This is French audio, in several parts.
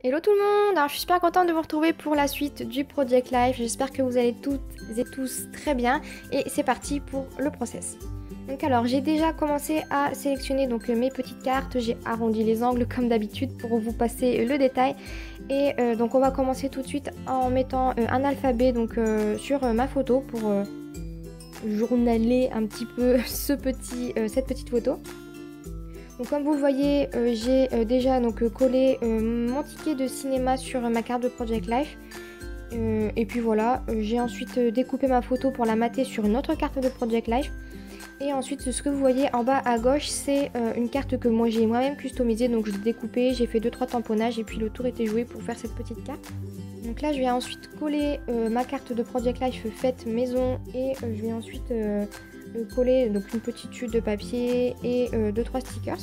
Hello tout le monde! Alors je suis super contente de vous retrouver pour la suite du Project Life. J'espère que vous allez toutes et tous très bien. Et c'est parti pour le process. Donc alors j'ai déjà commencé à sélectionner mes petites cartes. J'ai arrondi les angles comme d'habitude pour vous passer le détail. Et donc on va commencer tout de suite en mettant un alphabet sur ma photo pour journaler un petit peu cette petite photo. Donc comme vous le voyez, j'ai déjà collé mon ticket de cinéma sur ma carte de Project Life. Et puis voilà, j'ai ensuite découpé ma photo pour la mater sur une autre carte de Project Life. Et ensuite, ce que vous voyez en bas à gauche, c'est une carte que moi j'ai moi-même customisée. Donc je l'ai découpée, j'ai fait 2-3 tamponnages et puis le tour était joué pour faire cette petite carte. Donc là, je vais ensuite coller ma carte de Project Life faite maison et je vais ensuite coller une petite chute de papier et 2-3 stickers.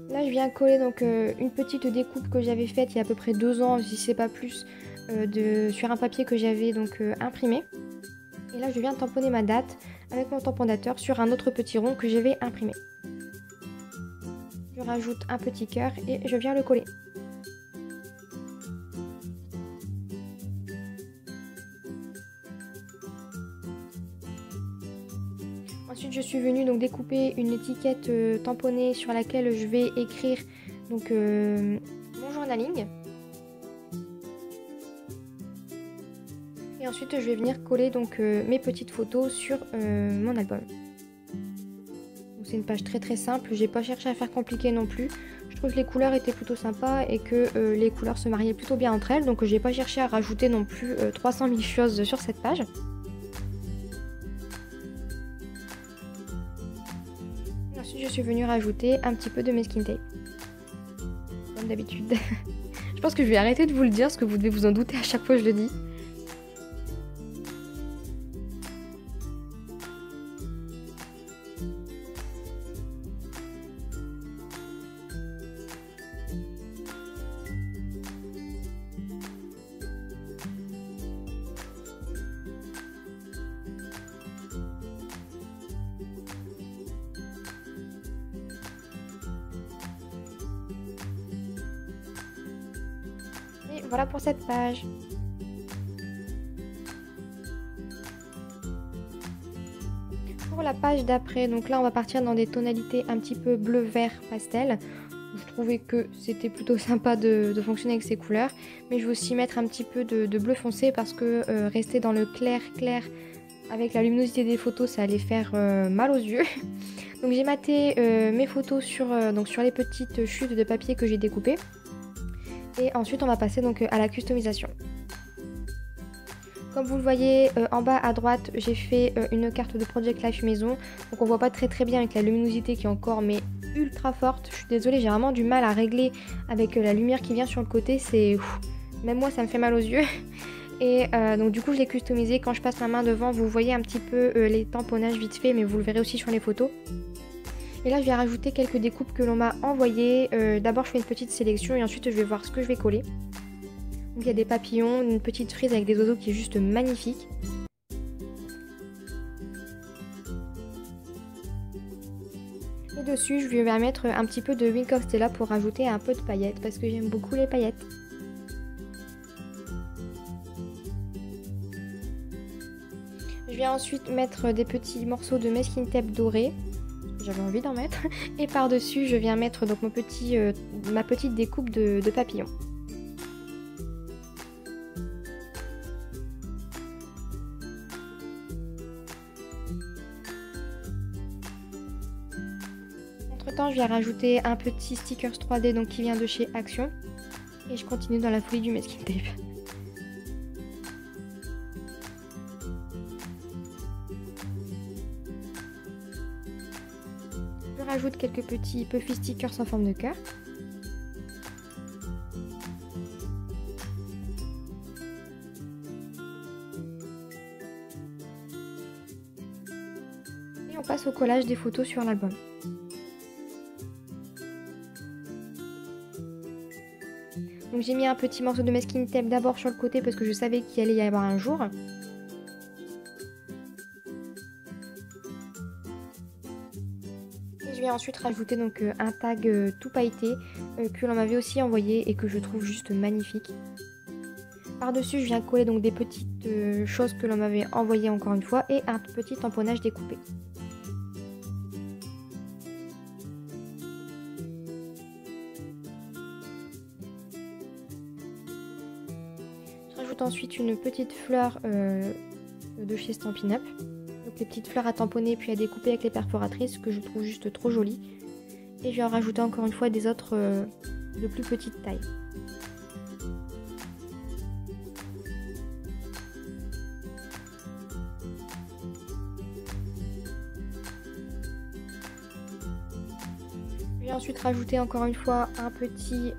Là, je viens coller une petite découpe que j'avais faite il y a à peu près 2 ans, si c'est pas plus, sur un papier que j'avais imprimé. Et là, je viens tamponner ma date avec mon tamponnateur sur un autre petit rond que j'avais imprimé. Je rajoute un petit cœur et je viens le coller. Ensuite, je suis venue découper une étiquette tamponnée sur laquelle je vais écrire mon journaling. Et ensuite, je vais venir coller mes petites photos sur mon album. C'est une page très très simple, j'ai pas cherché à faire compliqué non plus. Je trouve que les couleurs étaient plutôt sympas et que les couleurs se mariaient plutôt bien entre elles. Donc j'ai pas cherché à rajouter non plus 300 000 choses sur cette page. Ensuite, je suis venue rajouter un petit peu de masking tape. Comme d'habitude. Je pense que je vais arrêter de vous le dire parce que vous devez vous en douter à chaque fois que je le dis. Et voilà pour cette page. Pour la page d'après, donc là on va partir dans des tonalités un petit peu bleu-vert pastel. Je trouvais que c'était plutôt sympa de fonctionner avec ces couleurs. Mais je vais aussi mettre un petit peu de bleu foncé parce que rester dans le clair avec la luminosité des photos, ça allait faire mal aux yeux. Donc j'ai maté mes photos sur les petites chutes de papier que j'ai découpées. Et ensuite on va passer à la customisation. Comme vous le voyez en bas à droite, j'ai fait une carte de Project Life maison. Donc on voit pas très bien avec la luminosité qui est encore mais ultra forte. Je suis désolée, j'ai vraiment du mal à régler avec la lumière qui vient sur le côté. Même moi ça me fait mal aux yeux. Et donc du coup je l'ai customisé. Quand je passe ma main devant, vous voyez un petit peu les tamponnages vite fait, mais vous le verrez aussi sur les photos. Et là je vais rajouter quelques découpes que l'on m'a envoyées. D'abord je fais une petite sélection et ensuite je vais voir ce que je vais coller. Donc il y a des papillons, une petite frise avec des oiseaux qui est juste magnifique. Et dessus je vais mettre un petit peu de Wink of Stella pour rajouter un peu de paillettes parce que j'aime beaucoup les paillettes. Je viens ensuite mettre des petits morceaux de masking tape doré. J'avais envie d'en mettre. Et par-dessus, je viens mettre ma petite découpe de papillon. Entre temps, je viens rajouter un petit stickers 3D qui vient de chez Action. Et je continue dans la folie du masking tape. Je rajoute quelques petits puffy stickers en forme de cœur. Et on passe au collage des photos sur l'album. Donc Donc j'ai mis un petit morceau de masking tape d'abord sur le côté parce que je savais qu'il allait y avoir un jour. Et je vais ensuite rajouter donc un tag tout pailleté que l'on m'avait aussi envoyé et que je trouve juste magnifique. Par-dessus, je viens coller donc des petites choses que l'on m'avait envoyées encore une fois et un petit tamponnage découpé. Je rajoute ensuite une petite fleur de chez Stampin' Up. Donc les petites fleurs à tamponner puis à découper avec les perforatrices que je trouve juste trop jolies. Et je vais en rajouter encore une fois des autres de plus petite taille. Je vais ensuite rajouter encore une fois un petit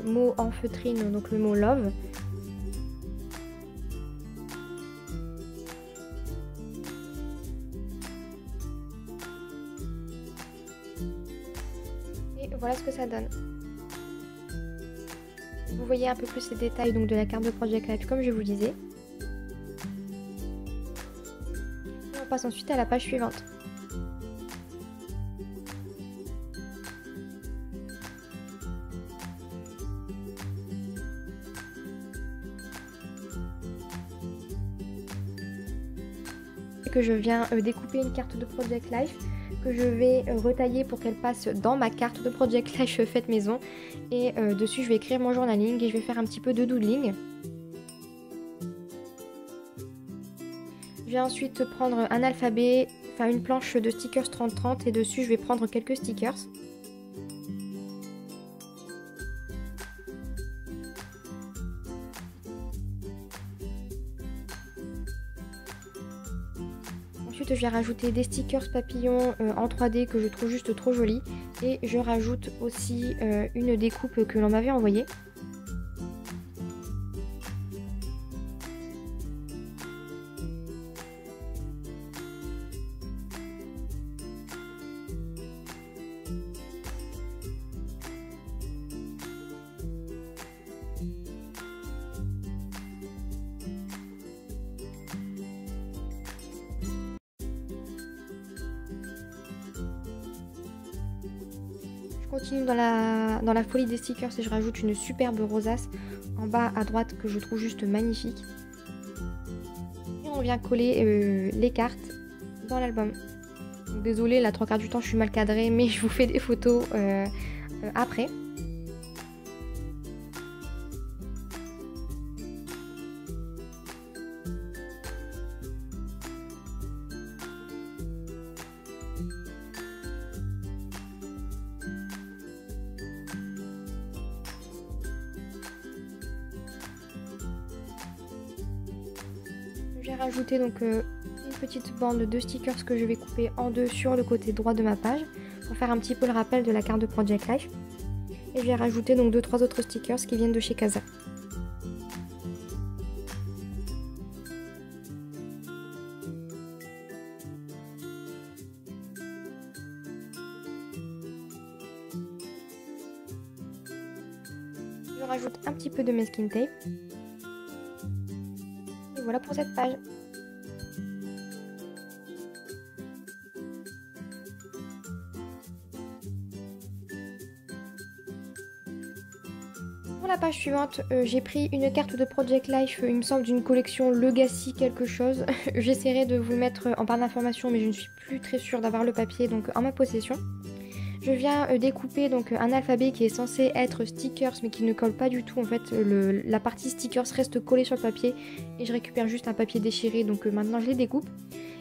mot en feutrine, donc le mot love. Et voilà ce que ça donne. Vous voyez un peu plus les détails donc de la carte de Project Life comme je vous disais. Et on passe ensuite à la page suivante. Que je viens découper une carte de Project Life que je vais retailler pour qu'elle passe dans ma carte de Project Life faite maison et dessus je vais écrire mon journaling et je vais faire un petit peu de doodling. Je vais ensuite prendre un alphabet, enfin une planche de stickers 30-30 et dessus je vais prendre quelques stickers. Ensuite, je vais rajouter des stickers papillons en 3D que je trouve juste trop jolis. Et je rajoute aussi une découpe que l'on m'avait envoyée. Je continue dans la folie des stickers et je rajoute une superbe rosace en bas à droite que je trouve juste magnifique. Et on vient coller les cartes dans l'album. Désolée, la 3/4 du temps je suis mal cadrée mais je vous fais des photos après. J'ai rajouté donc une petite bande de stickers que je vais couper en deux sur le côté droit de ma page pour faire un petit peu le rappel de la carte de Project Life. Et je vais rajouter donc 2-3 autres stickers qui viennent de chez Casa. Je rajoute un petit peu de masking tape. Et voilà pour cette page. Pour la page suivante, j'ai pris une carte de Project Life, il me semble d'une collection Legacy quelque chose. J'essaierai de vous le mettre en barre d'informations mais je ne suis plus très sûre d'avoir le papier donc en ma possession. Je viens découper donc un alphabet qui est censé être stickers mais qui ne colle pas du tout. En fait, la partie stickers reste collée sur le papier et je récupère juste un papier déchiré. Donc maintenant, je les découpe.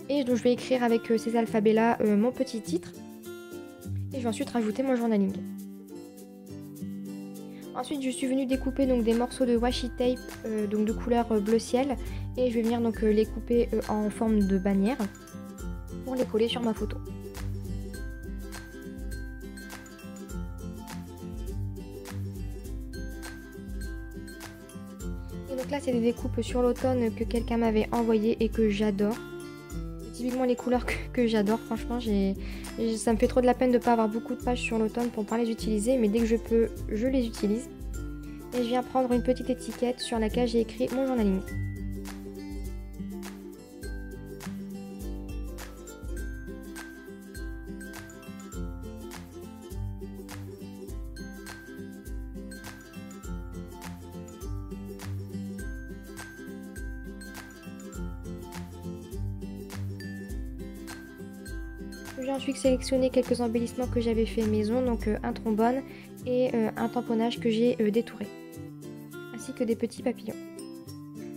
Et donc, je vais écrire avec ces alphabets-là mon petit titre. Et je vais ensuite rajouter mon journaling. Ensuite, je suis venue découper donc des morceaux de washi tape donc de couleur bleu ciel. Et je vais venir donc les couper en forme de bannière pour les coller sur ma photo. Donc là c'est des découpes sur l'automne que quelqu'un m'avait envoyé et que j'adore. Typiquement les couleurs que j'adore, franchement ça me fait trop de la peine de ne pas avoir beaucoup de pages sur l'automne pour ne pas les utiliser, mais dès que je peux je les utilise. et je viens prendre une petite étiquette sur laquelle j'ai écrit mon journaling. J'ai ensuite sélectionné quelques embellissements que j'avais fait maison, donc un trombone et un tamponnage que j'ai détouré, ainsi que des petits papillons.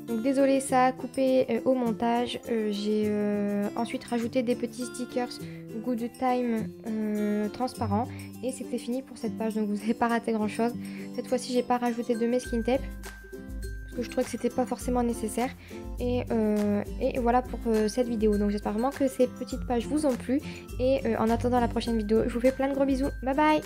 Donc désolé, ça a coupé au montage. J'ai ensuite rajouté des petits stickers Good Time transparents et c'était fini pour cette page, donc vous n'avez pas raté grand chose. Cette fois-ci j'ai pas rajouté de masking tape parce que je trouvais que c'était pas forcément nécessaire et voilà pour cette vidéo. Donc j'espère vraiment que ces petites pages vous ont plu et en attendant la prochaine vidéo, je vous fais plein de gros bisous, bye bye.